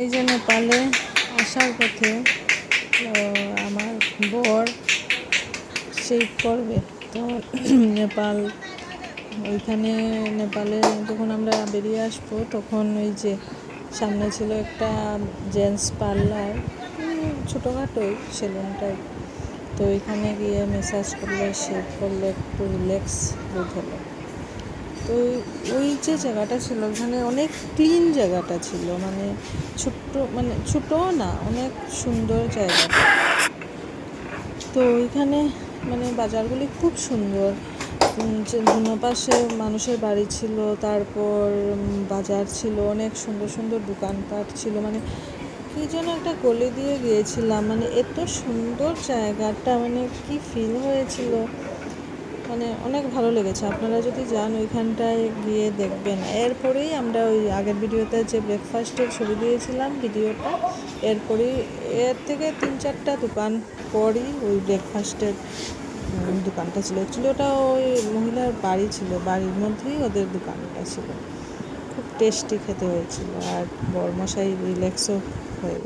এই যে নেপালে আসার পথে আমার বর সেই করবে তো নেপাল ওইখানে নেপালে যখন আমরা বেরিয়ে আসবো তখন ওই যে সামনে ছিল একটা জেন্টস পার্লার, ছোটোখাটোই সেলুন টাইপ। তো ওইখানে গিয়ে ম্যাসাজ করলে, শেভ করলে, একটু রিল্যাক্স বোধ হলো। তো ওই যে জায়গাটা ছিল ওখানে অনেক ক্লিন জায়গাটা ছিল, মানে ছোটও না, অনেক সুন্দর জায়গাটা। তো ওইখানে মানে বাজারগুলি খুব সুন্দর, দুনো পাশে মানুষের বাড়ি ছিল, তারপর বাজার ছিল, অনেক সুন্দর সুন্দর দোকানপাট ছিল, মানে কি যেন একটা গলি দিয়ে গিয়েছিলাম, মানে এত সুন্দর জায়গাটা, মানে কি ফিল হয়েছিল, মানে অনেক ভালো লেগেছে। আপনারা যদি যান ওইখানটায় গিয়ে দেখবেন। এরপরেই আমরা ওই আগের ভিডিওতে যে ব্রেকফাস্টের ছবি দিয়েছিলাম ভিডিওটা, এরপরেই এর থেকে 3-4টা দোকান পরই ওই ব্রেকফাস্টের দোকানটা ছিল। অ্যাকচুয়ালি ওটা ওই মহিলার বাড়ি ছিল, বাড়ির মধ্যেই ওদের দোকানটা ছিল। খুব টেস্টি খেতে হয়েছিল, আর বরমশাই রিল্যাক্সও হয়ে গেছে।